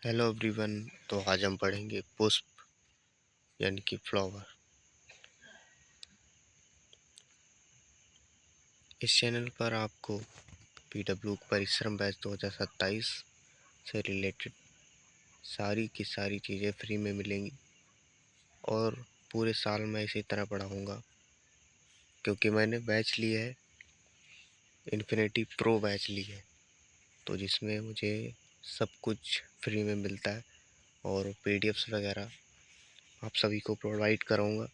Hello everyone. तो आज हम पढ़ेंगे पुष्प यानी कि फ्लावर। इस चैनल पर आपको पीडब्ल्यू परिश्रम बैच 2027 से रिलेटेड सारी की सारी चीज़ें फ्री में मिलेंगी और पूरे साल में इसी तरह पढ़ाऊँगा क्योंकि मैंने बैच लिया है, इन्फिनिटी प्रो बैच ली है, तो जिसमें मुझे सब कुछ फ्री में मिलता है और पीडीएफ्स वगैरह आप सभी को प्रोवाइड कराऊँगा।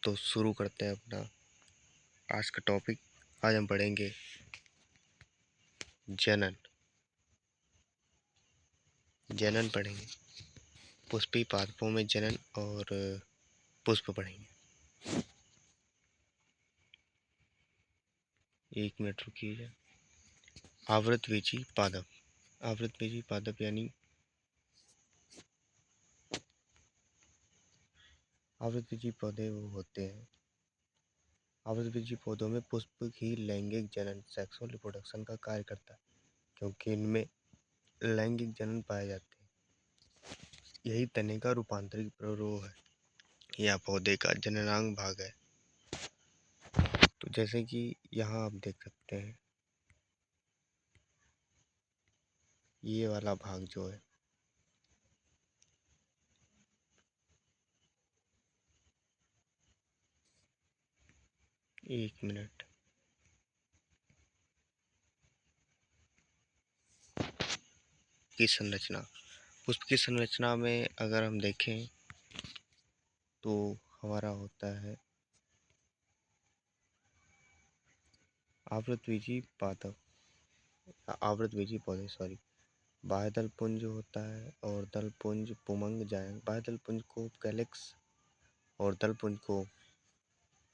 तो शुरू करते हैं अपना आज का टॉपिक। आज हम पढ़ेंगे जनन। जनन पढ़ेंगे, पुष्पी पादपों में जनन और पुष्प पढ़ेंगे। 1 मिनट रुकिए। आवृतबीजी पादप। आवृतबीजी पादप यानी आवृतबीजी पौधे वो होते हैं। आवृतबीजी पौधों में पुष्प ही लैंगिक जनन सेक्सुअल रिप्रोडक्शन का कार्य करता है क्योंकि इनमें लैंगिक जनन पाए जाते हैं। यही तने का रूपांतरित प्ररोह है या पौधे का जननांग भाग है। तो जैसे कि यहाँ आप देख सकते हैं, ये वाला भाग जो है, एक मिनट। की संरचना, पुष्प की संरचना में अगर हम देखें तो हमारा होता है आवृतबीजी पादप, आवृतबीजी पौधे बाह्य दल पुंज होता है और दल पुंज पुमंग जायंग। बाह्य दल पुंज को कैलिक्स और दल पुंज को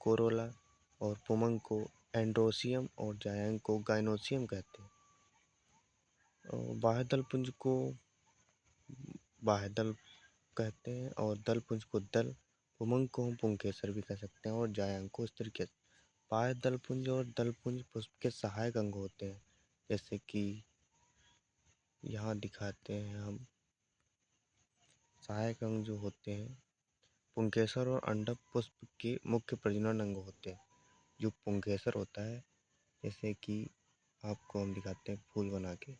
कोरोला और पुमंग को एंड्रोसियम और जायंग को गाइनोसियम कहते हैं। और बाह्य दल पुंज को बाह्य दल कहते हैं और दल पुंज को दल, पुमंग को हम पुंकेसर भी कह सकते हैं और जायंग को स्त्रीकेसर। बाह्य दल पुंज और दल पुंज पुष्प के सहायक अंग होते हैं, जैसे कि यहाँ दिखाते हैं हम। सहायक अंग जो होते हैं, पुंकेसर और अंडक पुष्प के मुख्य प्रजनन अंग होते हैं। जो पुंकेसर होता है, जैसे कि आपको हम दिखाते हैं फूल बना के।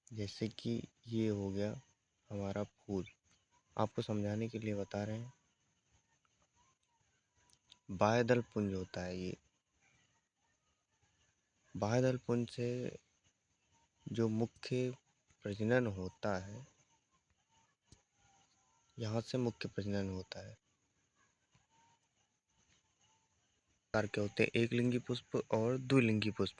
जैसे कि ये हो गया हमारा फूल, आपको समझाने के लिए बता रहे हैं। बाह्य दल पुंज होता है ये। बाह्य दल पुंज से जो मुख्य प्रजनन होता है, यहाँ से मुख्य प्रजनन होता है। प्रकार के होते हैं एक लिंगी पुष्प और द्विलिंगी पुष्प।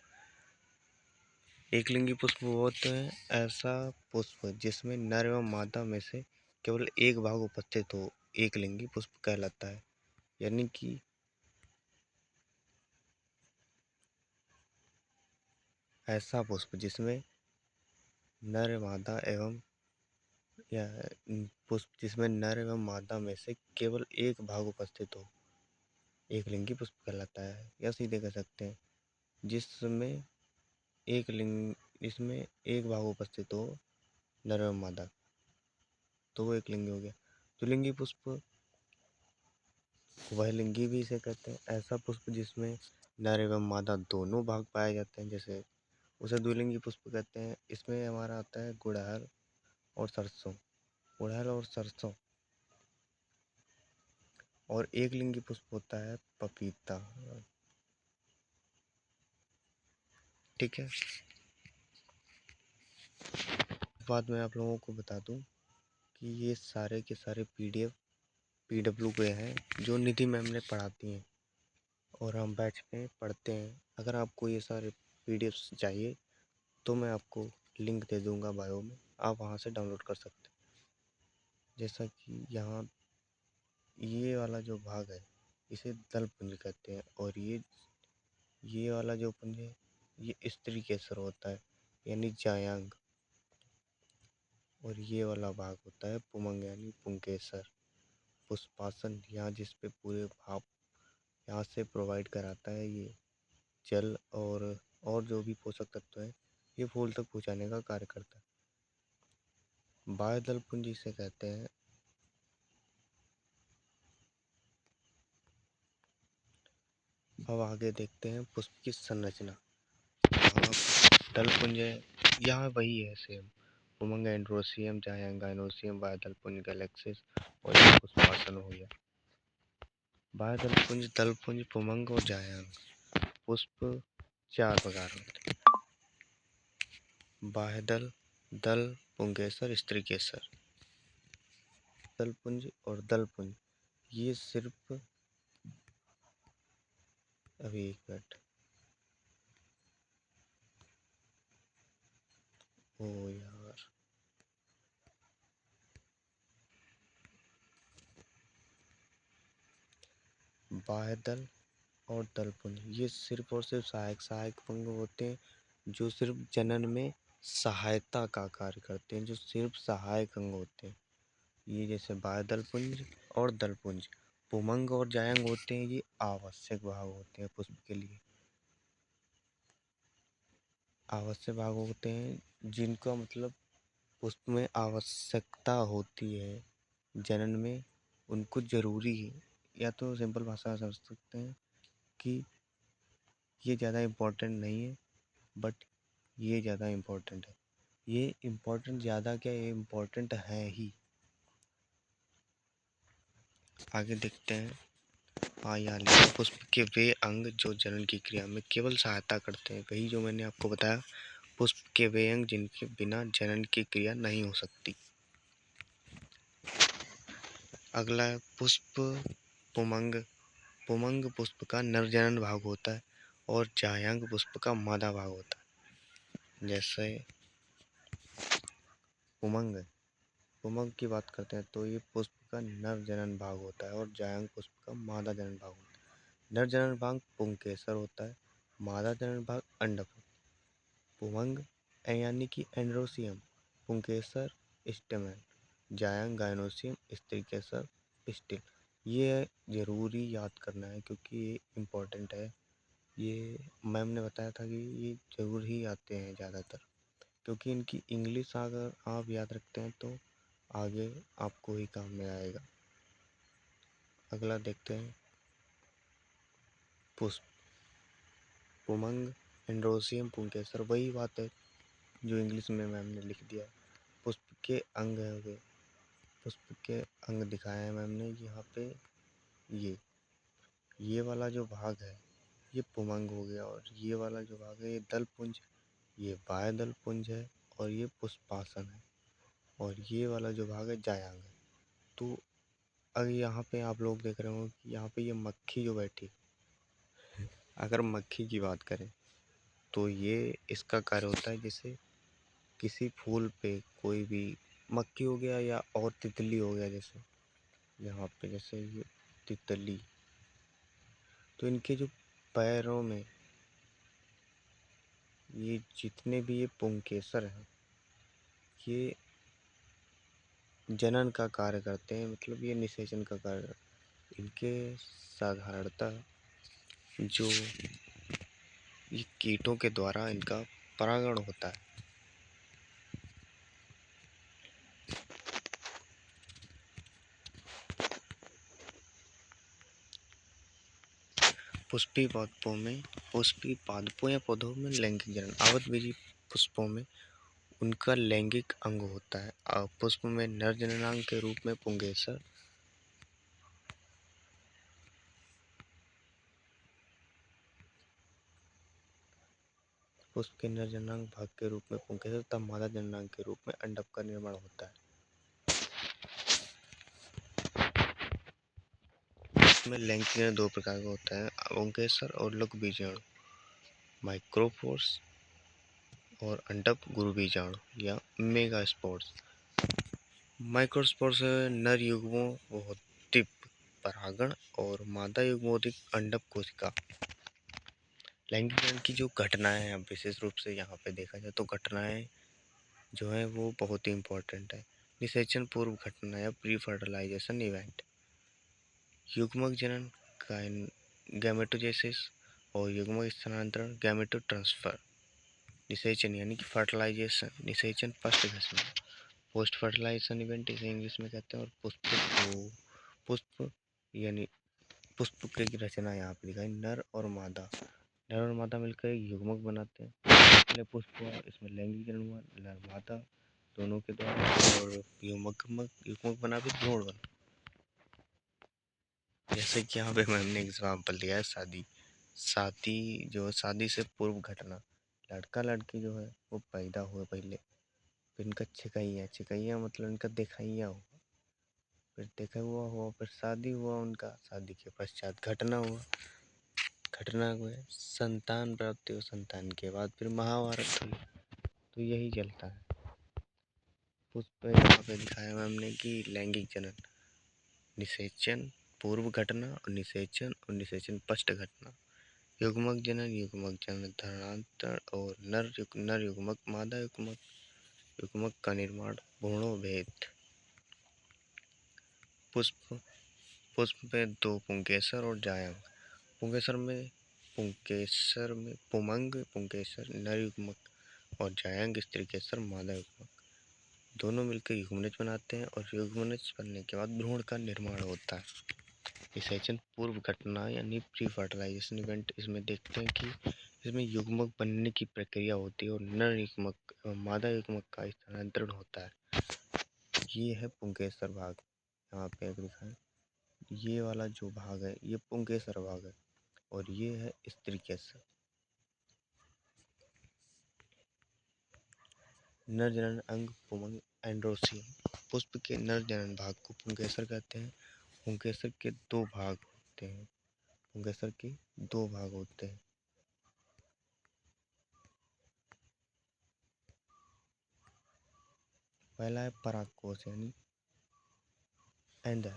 एक लिंगी पुष्प वो होते हैं ऐसा पुष्प जिसमें नर एवं मादा में से केवल एक भाग उपस्थित हो, एक लिंगी पुष्प कहलाता है। यानी कि ऐसा पुष्प जिसमें नर मादा एवं या पुष्प जिसमें नर एवं मादा में से केवल एक भाग उपस्थित हो, एक लिंगी पुष्प कहलाता है। या सीधे कह सकते हैं जिसमें इसमें एक भाग उपस्थित हो, नर एवं मादा, तो वो एक लिंगी हो गया। द्विलिंगी पुष्प वह लिंगी भी इसे कहते हैं, ऐसा पुष्प जिसमें नर एवं मादा दोनों भाग पाए जाते हैं, जैसे उसे द्विलिंगी पुष्प कहते हैं। इसमें हमारा आता है गुड़हल और सरसों। गुड़हल और सरसों। और एक लिंगी पुष्प होता है पपीता। ठीक है। बाद में आप लोगों को बता दूं कि ये सारे के सारे पीडीएफ पीडब्ल्यू के हैं जो निधि मैम ने पढ़ाती हैं और हम बैच में पढ़ते हैं। अगर आपको ये सारे पीडीएफ्स चाहिए तो मैं आपको लिंक दे दूंगा बायो में, आप वहाँ से डाउनलोड कर सकते हैं। जैसा कि यहाँ ये वाला जो भाग है इसे दल पुंज कहते हैं और ये वाला जो पुंज है ये स्त्री केसर होता है यानी जायांग। और ये वाला भाग होता है पुमंग यानी पुंकेसर। पुष्पासन, यहाँ जिस पे पूरे भाप यहाँ से प्रोवाइड कराता है ये जल और जो भी पोषक तत्व है ये फूल तक पहुँचाने का कार्य करता है। बाह्य दल पुंज इसे कहते हैं। अब आगे देखते हैं पुष्प की संरचना। यहाँ दल पुंज है, यहाँ वही है सेम, पुमंग, एंड्रोसियम, जायंग, गाइनोसियम, बाह्य दल पुंज, गैलेक्सिस और ये पुष्पासन हो गया। बाह्य दल पुंज, पुमंग और जायंग। पुष्प 4 प्रकार होते हैं। बाह्य दल, पुंकेसर, स्त्री केसर। दल पुंज और दल पुंज ये सिर्फ, अभी एक मिनट, ओ यार, बाह्य दल और दल पुंज ये सिर्फ और सिर्फ सहायक अंग होते हैं, जो सिर्फ जनन में सहायता का कार्य करते हैं, जो सिर्फ सहायक अंग होते हैं। ये जैसे बाह्य दल पुंज और दल पुंज, पुमंग और जायंग होते हैं, ये आवश्यक भाग होते हैं पुष्प के लिए। आवश्यक भाग होते हैं जिनका मतलब पुष्प में आवश्यकता होती है जनन में, उनको जरूरी है। या तो सिंपल भाषा में समझ सकते हैं कि ये ज़्यादा इम्पोर्टेंट नहीं है, बट ये ज़्यादा इम्पोर्टेंट है। ये इम्पोर्टेंट ज़्यादा क्या, ये इम्पोर्टेंट है ही। आगे देखते हैं। हाँ, यहाँ लिखा पुष्प के वे अंग जो जनन की क्रिया में केवल सहायता करते हैं, वही जो मैंने आपको बताया, पुष्प के वे अंग जिनके बिना जनन की क्रिया नहीं हो सकती। अगला है पुष्प पुमंग। पुमंग पुष्प का नर जनन भाग होता है और जायंग पुष्प का मादा भाग होता है। जैसे पुमंग की बात करते हैं तो ये पुष्प का नर जनन भाग होता है और जायंग पुष्प का मादा जनन भाग होता है। नर जनन भाग पुंकेसर होता है, मादा जनन भाग अंडक। पुमंग यानी कि एंड्रोसियम, पुंकेसर स्टेमन, जायंग गाइनोसियम, स्त्री केसर पिस्टिल। ये जरूरी याद करना है क्योंकि ये इम्पोर्टेंट है। ये मैम ने बताया था कि ये जरूर ही आते हैं ज़्यादातर, क्योंकि इनकी इंग्लिश अगर आप याद रखते हैं तो आगे आपको ही काम में आएगा। अगला देखते हैं पुष्प, पुमंग, एंड्रोसियम, पुंकेसर, वही बात है जो इंग्लिश में मैम ने लिख दिया है। पुष्प के अंग है वे, पुष्प के अंग दिखाए हैं मैम ने यहाँ पे। ये वाला जो भाग है ये पुमंग हो गया, और ये वाला जो भाग है ये दल पुंज, ये बाह्य दल पुंज है, और ये पुष्पासन है, और ये वाला जो भाग है जायांग है। तो अगर यहाँ पे आप लोग देख रहे हो कि यहाँ पे ये मक्खी जो बैठी, अगर मक्खी की बात करें तो ये इसका कार्य होता है, जैसे किसी फूल पे कोई भी मक्खी हो गया या और तितली हो गया, जैसे यहाँ पे जैसे ये तितली, तो इनके जो पैरों में ये जितने भी ये पुंकेसर हैं ये जनन का कार्य करते हैं, मतलब ये निषेचन का कार्य करते हैं। इनके साधारणतः जो ये कीटों के द्वारा इनका परागण होता है। पुष्पी पादपों या पौधों में लैंगिक जनन। आवतबीजी पुष्पों में उनका लैंगिक अंग होता है। पुष्प में नर जननांग के रूप में पुंकेसर, पुष्प के नर जननांग भाग के रूप में पुंकेसर तथा मादा जननांग के रूप में अंडक का निर्माण होता है। इसमें लैंगिक जनन 2 प्रकार का होता है, पुंकेसर और लघु बीजाणु, माइक्रोपोर्स और अंडक गुरु बीजाणु या मेगास्पोर्स। माइक्रोस्पोर्स नर युग्मों भौतिक परागण और मादा युग्मोदिक अंडक कोशिका। लैंगिक जनन की जो घटनाएं हैं, विशेष रूप से यहाँ पे देखा जाए तो घटनाएं जो है वो बहुत ही इम्पोर्टेंट है। निषेचन पूर्व घटना या प्री फर्टिलाइजेशन इवेंट। युग्मक जनन गैमेटोजेसिस और युग्मक स्थानांतरण गैमेटो ट्रांसफर। निषेचन यानी कि फर्टिलाइजेशन, निषेचन पष्ट घर्षण। पोस्ट फर्टिलाइजेशन इवेंट इसे इंग्लिश में कहते हैं। और पुष्प यानी पुष्प की रचना यहाँ पे दिखाई, नर और मादा। नर और मादा मिलकर एक युग्मक बनाते हैं। पहले पुष्प हुआ, इसमें लैंगिक जनन हुआ, नर मादा दोनों के द्वारा, और युग्मक बना भी भ्रूण बना। जैसे कि यहाँ पे हमने एग्जाम्पल दिया है शादी जो शादी से पूर्व घटना, लड़का लड़की जो है वो पैदा हुए पहले, फिर इनका छिकैया मतलब इनका देखैया हुआ, फिर देखा हुआ, फिर शादी हुआ उनका, शादी के पश्चात घटना हुआ, घटना हुए संतान प्राप्ति हो, संतान के बाद फिर महाभारत हुई। तो यही चलता है। पुष्प यहाँ पे दिखाया हमने कि लैंगिक जनन, निषेचन पूर्व घटना और निषेचन पश्च घटना, युग्मक जनन धर्मांतरण और नर युग्मक मादा युग्मक का निर्माण, भ्रूणों भेद। पुष्प में दो पुंकेसर और जायंग। पुंकेसर में पुंकेसर नर युग्मक और जायंग स्त्री केसर मादा युग्मक, दोनों मिलकर युग्मनज बनाते हैं और युग्मनज बनने के बाद भ्रूण का निर्माण होता है। निषेचन पूर्व घटना यानी प्री फर्टिलाइजेशन इवेंट, इसमें देखते हैं कि इसमें युग्मक बनने की प्रक्रिया होती है और नर युग्मक मादा युग्मक का स्थानांतरण होता है। ये है पुंकेसर भाग। यहाँ पे लिखा है, ये वाला जो भाग है ये पुंकेसर भाग है और ये है स्त्री केसर। नर जनन अंग पुंग एंड्रोसियम। पुष्प के नर जनन भाग को पुंकेसर कहते हैं। पुंकेसर के दो भाग होते हैं। पुंकेसर के दो भाग होते हैं। पहला है परागकोश यानी एंदर,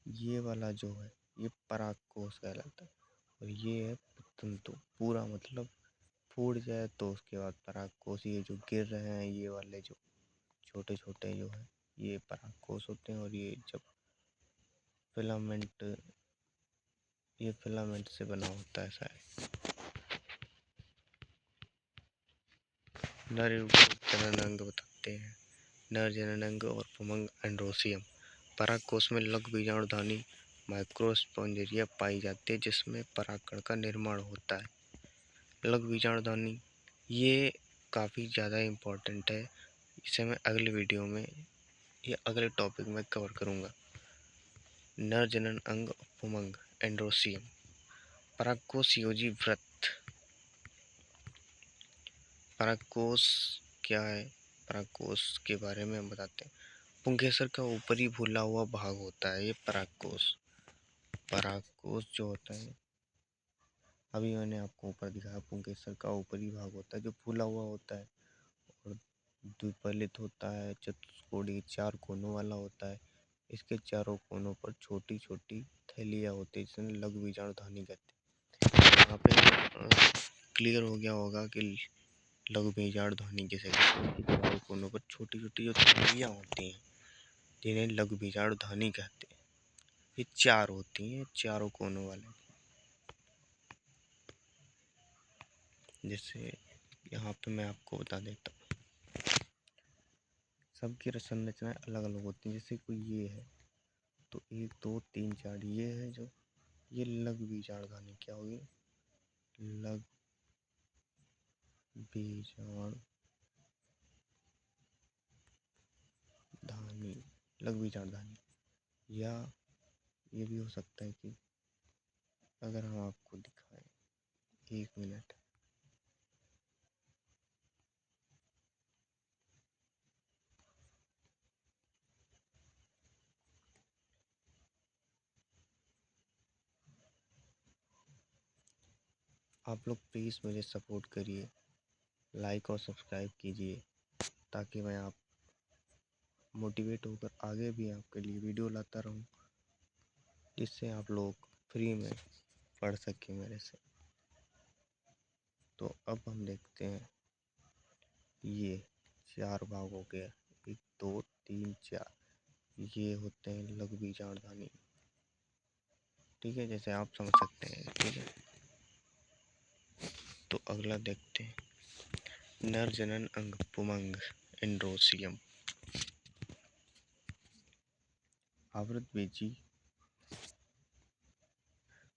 ये वाला जो है ये परागकोश कहलाता है। और ये है तंतु, पूरा मतलब फूट जाए तो उसके बाद परागकोश, ये जो गिर रहे हैं ये वाले जो छोटे छोटे जो है ये परागकोश होते हैं। और ये जब फिलामेंट से बना होता है शायद। नर जनन अंग बताते हैं। नर जनन अंग और पुंग एंड्रोसियम। परागकोश में लघु बीजाणुधानी माइक्रोस्पोन्जिया पाई जाती है जिसमें परागकण का निर्माण होता है। लघु बीजाणुधानी ये काफ़ी ज़्यादा इम्पोर्टेंट है, इसे मैं अगले वीडियो में या अगले टॉपिक में कवर करूँगा। नर जनन अंग पुंग एंड्रोसियम। परागकोश योजी व्रत। परागकोश क्या है, परागकोश के बारे में हम बताते हैं। पुंकेसर का ऊपरी फूला हुआ भाग होता है ये परागकोश। परागकोश जो होता है, अभी मैंने आपको ऊपर दिखाया, पुंकेसर का ऊपरी भाग होता है जो फूला हुआ होता है और द्विफलित होता है, चतुष्कोणीय चार कोनों वाला होता है। इसके चारों कोनों पर छोटी छोटी थैलियाँ होती है जिसमें लघु बीजाणुधानी कहते हैं। यहाँ पे क्लियर हो गया होगा कि लघु बीजाणुधानी किसे कहते हैं। चारों कोनों पर छोटी छोटी जो थैलियाँ होती हैं जिन्हें लघु बीजाणुधानी कहते हैं। ये चार होती हैं, चारों कोनों वाले। जैसे यहाँ पे मैं आपको बता देता हूँ, सबकी संरचनाएं अलग अलग होती हैं। जैसे कोई ये है तो 1 2 3 4, ये है जो ये लघु बीजाणुधानी क्या होगी, लघु बीजाणुधानी, लघु बीजाणुधानी। या ये भी हो सकता है कि अगर हम आपको दिखाएं, 1 मिनट, आप लोग प्लीज़ मुझे सपोर्ट करिए, लाइक और सब्सक्राइब कीजिए ताकि मैं आप मोटिवेट होकर आगे भी आपके लिए वीडियो लाता रहूं, जिससे आप लोग फ्री में पढ़ सकें मेरे से। तो अब हम देखते हैं, ये 4 भाग हो गया, 1 2 3 4, ये होते हैं लघु बीजाणुधानी। ठीक है, जैसे आप समझ सकते हैं। ठीक है, तो अगला देखते हैं, नर जनन अंग पुमंग एंड्रोसियम।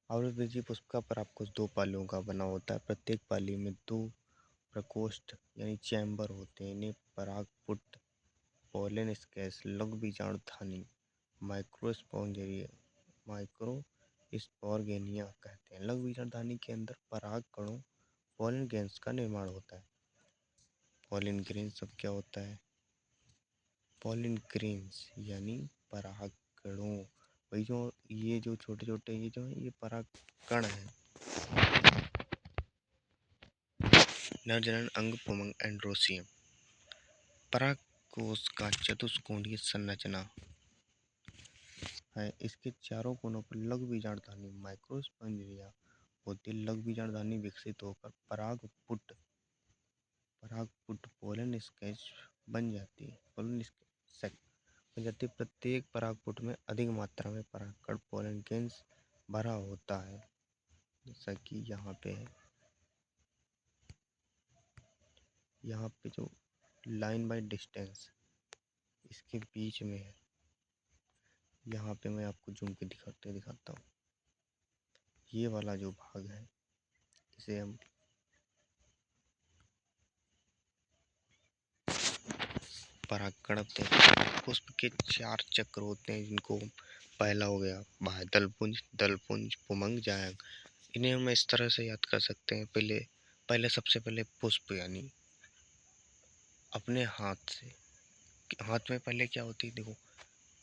आवृतबीजी पुष्प का परागकोश 2 पालियों का बना होता है। प्रत्येक पाली में 2 प्रकोष्ठ यानी चैम्बर होते हैं। इन्हें परागपुट, पोलन स्केस, लघु बीजाणुधानी, माइक्रोस्पोर्गेनिया कहते हैं। लघु बीजाणुधानी के अंदर पराग कणों पोलन ग्रेन्स का निर्माण होता है। पोलन ग्रेन्स सब क्या होता है? पोलन ग्रेन्स यानी पराग कणों, वही जो ये जो छोटे छोटे ये जो है ये पराग कण है। नरजनन अंग पुमंग एंड्रोसियम। परागकोश का चतुष्कोणीय संरचना है। इसके चारों कोनों पर लघु बीजाणुधानी माइक्रोस्पोंजिया होती है। लघु बीजाणुधानी विकसित होकर परागपुट पोलन स्केच बन जाती है। प्रत्येक परागपुट में अधिक मात्रा में परागकण पोलन ग्रेन्स भरा होता है, जैसा कि यहाँ पे है। यहाँ पे जो लाइन बाय डिस्टेंस इसके बीच में है, यहाँ पे मैं आपको जूम के दिखाता हूँ। ये वाला जो भाग है इसे हम परागकण कहते हैं। पुष्प के 4 चक्र होते हैं, जिनको पहला हो गया बाह्य दलपुंज, पुमंग, जायंग। इन्हें हम इस तरह से याद कर सकते हैं। पहले सबसे पहले पुष्प यानी अपने हाथ में पहले क्या होती, देखो,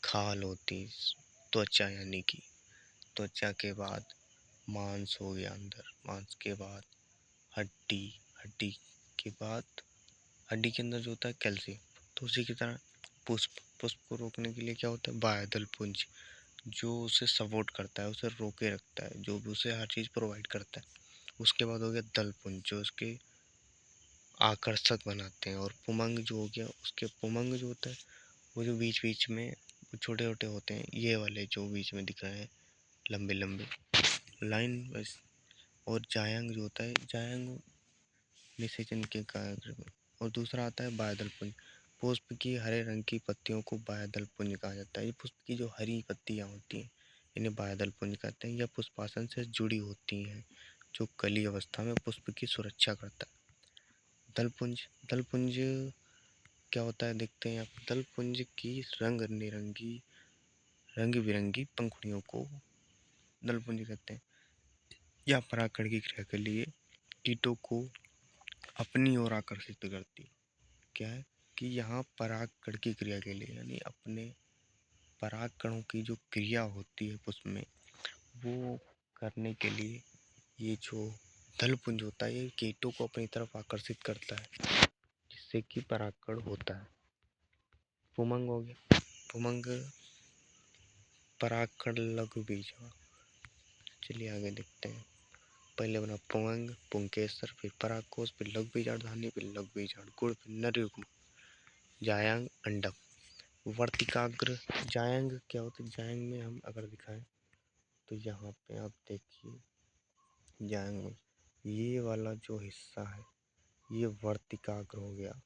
खाल होती, त्वचा यानी कि त्वचा के बाद मांस हो गया अंदर, मांस के बाद हड्डी के बाद हड्डी के अंदर जो होता है कैल्शियम। तो उसी की तरह पुष्प को रोकने के लिए क्या होता है? बाह्य पुंज, जो उसे सपोर्ट करता है, उसे रोके रखता है, जो भी उसे हर चीज़ प्रोवाइड करता है। उसके बाद हो गया दलपुंज, जो उसके आकर्षक बनाते हैं। और पुमंग जो हो गया, उसके पुमंग जो होता है वो जो बीच में छोटे छोटे होते हैं, ये वाले जो बीच में दिख रहे हैं लंबे लंबे लाइन बस। और जायंग जो होता है, जायंग निषेचन के कार्य में। और दूसरा आता है बाह्य पुंज। पुष्प की हरे रंग की पत्तियों को बाह्य पुंज कहा जाता है। ये पुष्प की जो हरी पत्तियां होती हैं इन्हें बाह्य पुंज कहते हैं। यह पुष्पासन से जुड़ी होती हैं, जो कली अवस्था में पुष्प की सुरक्षा करता है। दलपुंज क्या होता है देखते हैं आप। दलपुंज की रंग बिरंगी पंखुड़ियों को दलपुंज कहते हैं। यह परागकण की क्रिया के लिए कीटों को अपनी ओर आकर्षित करती। क्या है कि यहाँ परागकण की क्रिया के लिए यानी अपने परागकणों की जो क्रिया होती है पुष्प में, वो करने के लिए ये जो दलपुंज होता है ये कीटों को अपनी तरफ आकर्षित करता है, जिससे कि परागकण होता है। पुमंग हो गया। पुमंग परागकण लघु बीज। चलिए आगे देखते हैं। पहले बना पुमंग, पुंकेसर, फिर परागकोश, फिर लघु बीजाणुधानी, फिर लघु बीजाणुकुड़, फिर नर युग्म, जायंग, अंडक, वर्तिकाग्र। जायंग क्या होता है? जायंग में हम अगर दिखाएं तो यहाँ पे आप देखिए, जायंग में ये वाला जो हिस्सा है ये वर्तिकाग्र हो गया।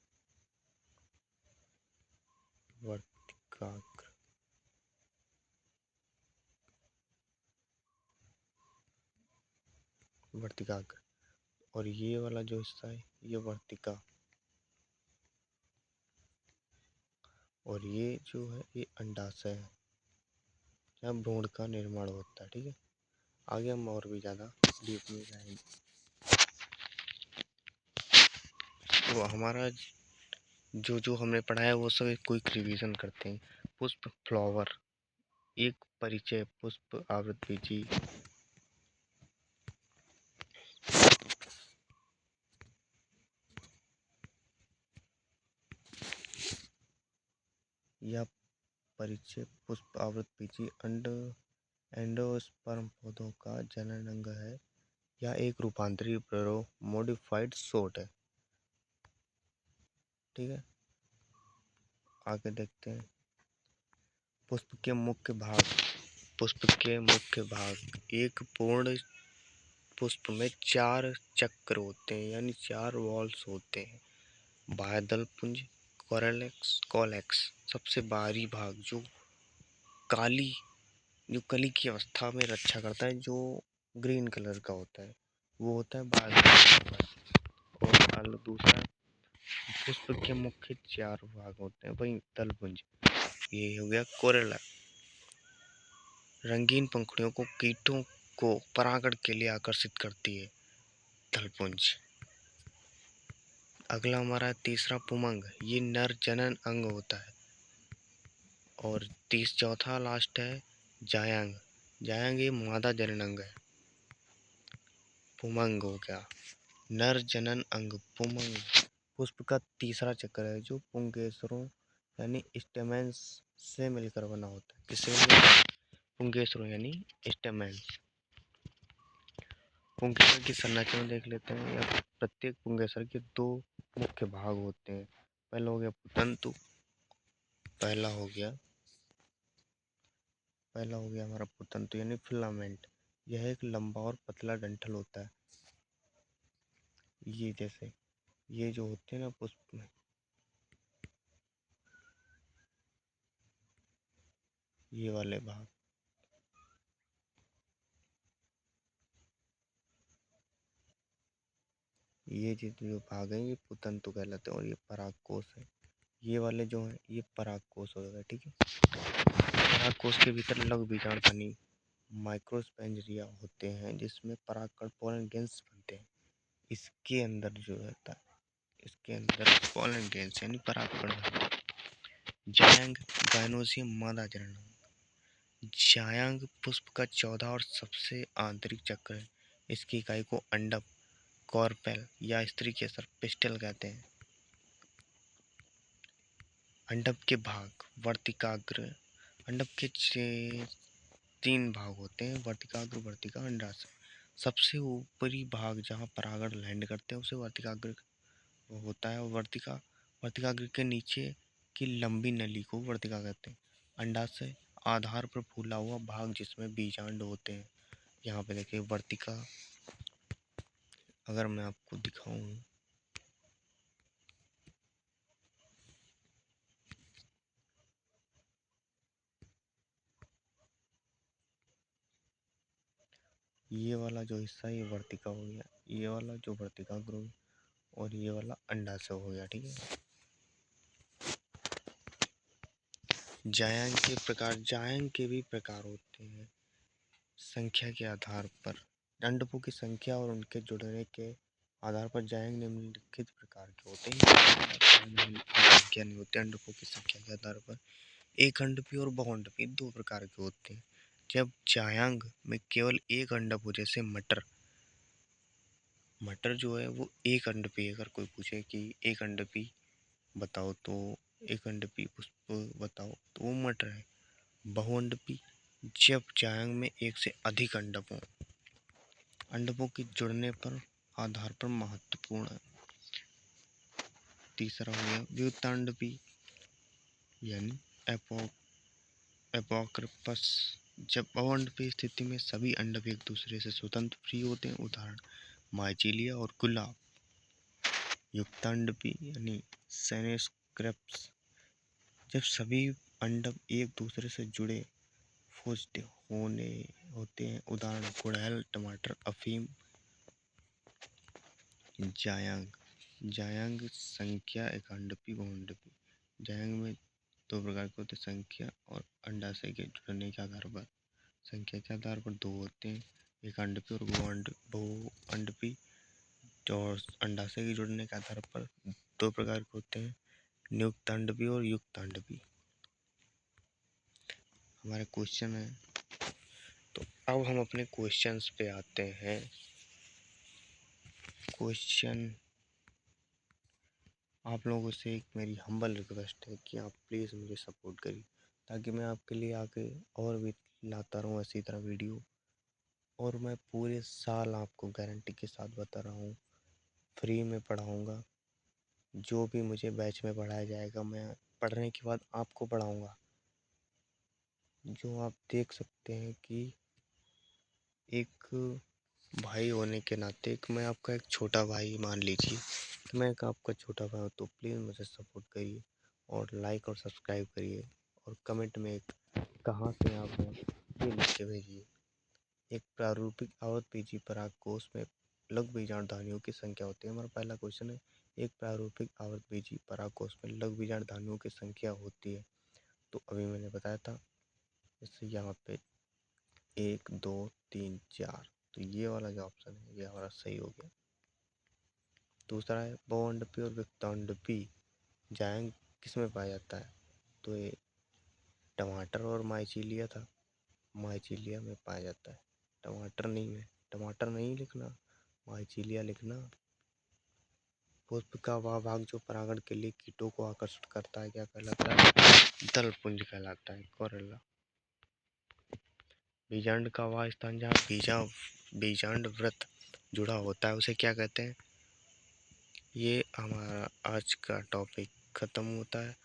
वर्तिकाग्र और ये वाला जो हिस्सा है ये वर्तिका, और ये जो है ये अंडाशय है, जहाँ भ्रूण का निर्माण होता है। ठीक है, आगे हम और भी ज़्यादा डीप में जाएंगे। तो हमारा जो हमने पढ़ा है वो सब एक क्विक रिवीजन करते हैं। पुष्प, फ्लावर, एक परिचय, पुष्प, आवृतबीजी, या परिचय, पुष्प, आवृतबीजी, एंडोस्पर्म पौधों का जनन अंग है या एक रूपांतरित प्ररोह मॉडिफाइड शॉट है। ठीक है, आगे देखते हैं। पुष्प के मुख्य भाग पुष्प के मुख्य भाग। एक पूर्ण पुष्प में 4 चक्र होते हैं, यानी 4 वॉल्स होते हैं। बाह्यदल पुंज, कॉलेक्स सबसे बाहरी भाग जो कली की अवस्था में रक्षा करता है, जो ग्रीन कलर का होता है, वो होता है बाह्यदल पुंज। और दूसरा, पुष्प के मुख्य 4 भाग होते हैं, वही दलपुंज। ये हो गया कोरेला, रंगीन पंखुड़ियों को कीटों को परागण के लिए आकर्षित करती है, दलपुंज। अगला हमारा तीसरा पुमंग, ये नर जनन अंग होता है। और चौथा लास्ट है जायांग। जायांग ये मादा जनन अंग है। पुमंग हो गया नर जनन अंग। पुमंग पुष्प का तीसरा चक्र है, जो पुंकेसरों यानी स्टेमेंस से मिलकर बना होता है। किससे मिलकर? पुंकेसरों यानी स्टेमेंस। पुंकेसर की संरचना देख लेते हैं। या प्रत्येक पुंकेसर के 2 मुख्य भाग होते हैं। पहला हो गया पुतंतु, पहला हो गया हमारा पुतंतु यानी फिलामेंट। यह एक लंबा और पतला डंठल होता है। ये जैसे ये जो होते हैं ना पुष्प में, ये वाले भाग, ये जो भाग हैं ये पुतंतु कहलाते हैं। और ये परागकोश है। ये वाले जो हैं ये परागकोश हो गए। ठीक है। परागकोश के भीतर लघु बीजाणु माइक्रोस्पोरेंजिया होते हैं, जिसमें परागकण पोलन ग्रेन्स बनते हैं। इसके अंदर जो रहता है, इसके अंदर पोलन ग्रेन्स यानी परागकण बनते हैं। जायांग गायनोसियम मादा जनन। जायांग पुष्प का 14 और सबसे आंतरिक चक्र है। इसकी इकाई को अंडप, कॉर्पेल या स्त्री केसर पिस्टल कहते हैं। अंडप के भाग, वर्तिकाग्र। अंडप के 3 भाग होते हैं, वर्तिकाग्र, वर्तिका, अंडाशय। सबसे ऊपरी भाग जहाँ परागण लैंड करते हैं उसे वर्तिकाग्र होता है। और वर्तिकाग्र के नीचे की लंबी नली को वर्तिका कहते हैं। अंडाशय आधार पर फूला हुआ भाग जिसमें बीजांड होते हैं। यहाँ पे देखिए वर्तिका, अगर मैं आपको दिखाऊं, ये वाला जो हिस्सा ये वर्तिका हो गया, ये वाला जो वर्तिकाग्र हो गया, और ये वाला अंडाशय हो गया। ठीक है। जायांग के भी प्रकार होते हैं संख्या के आधार पर। अंडकों की संख्या और उनके जुड़ने के आधार पर जायांग निम्नलिखित प्रकार के होते हैं। संख्या नहीं होते अंडकों की संख्या के आधार पर। एक अंडपी और बहुअंडपी 2 प्रकार के होते हैं। जब जायांग में केवल एक अंडक हो, जैसे मटर जो है वो एक अंडपी है। अगर कोई पूछे कि एक अंडपी बताओ, तो एक अंडपी पुष्प बताओ, तो वो मटर है। बहुअंडपी जब जायांग में एक से अधिक अंडक हों। अंडकों के जुड़ने पर आधार पर महत्वपूर्ण है। तीसरा हो गया व्युत्पत्ति यानी एपोक्रिपस। जब बहुअंडपी स्थिति में सभी अंडक एक दूसरे से स्वतंत्र फ्री होते हैं, उदाहरण माइचीलिया और गुलाब। युक्तांडपी यानी सेनेस्क्रेप्स। जब सभी अंडक एक दूसरे से जुड़े फोस्ड होते हैं, उदाहरण गुड़हल, टमाटर, अफीम। जायांग संख्या एकांडपी, बहुअंडपी। जायांग में 2 प्रकार के होते हैं, संख्या और अंडाशय के जुड़ने के आधार पर। संख्या के आधार पर 2 होते हैं, एकांडपी और बहुअंडपी। और अंडाशय के जुड़ने के आधार पर 2 प्रकार के होते हैं, नियुक्तांडपी और युक्तांडपी। हमारे क्वेश्चन है, तो अब हम अपने क्वेश्चंस पे आते हैं। क्वेश्चन, आप लोगों से एक मेरी हम्बल रिक्वेस्ट है कि आप प्लीज़ मुझे सपोर्ट करिए, ताकि मैं आपके लिए आगे और भी लाता रहूँ ऐसी तरह वीडियो। और मैं पूरे साल आपको गारंटी के साथ बता रहा हूँ, फ्री में पढ़ाऊँगा। जो भी मुझे बैच में पढ़ाया जाएगा, मैं पढ़ने के बाद आपको पढ़ाऊँगा। जो आप देख सकते हैं कि एक भाई होने के नाते मैं आपका एक छोटा भाई मान लीजिए कि मैं एक आपका छोटा भाई हूँ, तो प्लीज़ मुझे सपोर्ट करिए और लाइक और सब्सक्राइब करिए और कमेंट में एक कहाँ से आप हैं ये लिख के भेजिए। एक प्रारूपिक आवर्त पीजी पराग कोष में लघु बीजाणुधानियों की संख्या होती है। हमारा पहला क्वेश्चन है, एक प्रारूपिक आवर्त बीजी पराग कोष में लघु बीजाणुधानियों की संख्या होती है। तो अभी मैंने बताया था, जैसे यहाँ पे 1 2 3 4, तो ये वाला जो ऑप्शन है ये हमारा सही हो गया। दूसरा है बहुअंडपी और विकतांडपी जायंग किस में पाया जाता है? तो ये टमाटर और माइचीलिया था, माइचीलिया में पाया जाता है, टमाटर नहीं लिखना, माइचीलिया लिखना। पुष्प का वह भाग जो परागण के लिए कीटों को आकर्षित करता है क्या कहलाता है? दल पुंज कहलाता है, कोरेला। बीजांड का वह स्थान जहाँ बीजांड वृत्त जुड़ा होता है उसे क्या कहते हैं? ये हमारा आज का टॉपिक ख़त्म होता है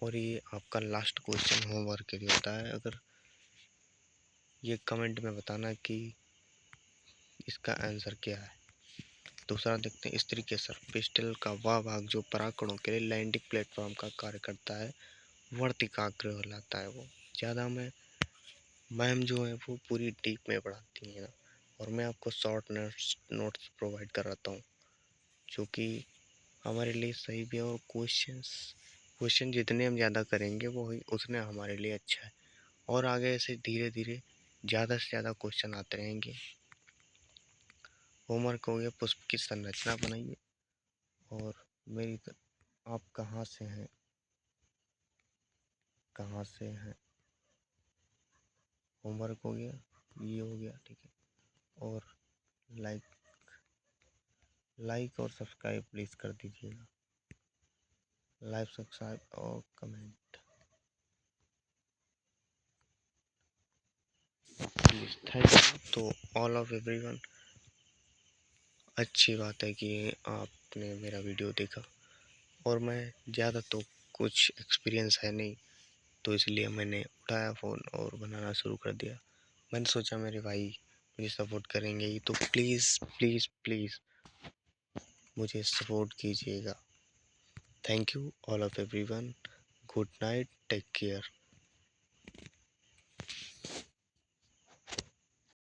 और ये आपका लास्ट क्वेश्चन होमवर्क के लिए होता है। अगर ये कमेंट में बताना कि इसका आंसर क्या है। दूसरा देखते हैं, स्त्री केसर पिस्टल का वह भाग जो परागकणों के लिए लैंडिंग प्लेटफॉर्म का कार्य करता है, वर्तिकाग्र कहलाता है। वो ज़्यादा मैम जो है वो पूरी डीप में पढ़ाती हैं और मैं आपको शॉर्ट नोट्स प्रोवाइड कराता हूँ जो कि हमारे लिए सही भी है। और क्वेश्चन जितने हम ज़्यादा करेंगे वो उतने हमारे लिए अच्छा है और आगे ऐसे धीरे धीरे ज़्यादा से ज़्यादा क्वेश्चन आते रहेंगे। होमवर्क हो गया, पुष्प की संरचना बनाइए। और आप कहाँ से हैं, होमवर्क हो गया, ये हो गया, ठीक है। और लाइक और सब्सक्राइब प्लीज़ कर दीजिएगा, लाइक सब्सक्राइब और कमेंट प्लीज़, थैंक यू। तो ऑल ऑफ एवरीवन, अच्छी बात है कि आपने मेरा वीडियो देखा और मैं ज़्यादा तो कुछ एक्सपीरियंस है नहीं, तो इसलिए मैंने उठाया फ़ोन और बनाना शुरू कर दिया। मैंने सोचा मेरे भाई मुझे सपोर्ट करेंगे ही, तो प्लीज़ प्लीज़ प्लीज़ मुझे सपोर्ट कीजिएगा। Thank you all of everyone, good night, take care.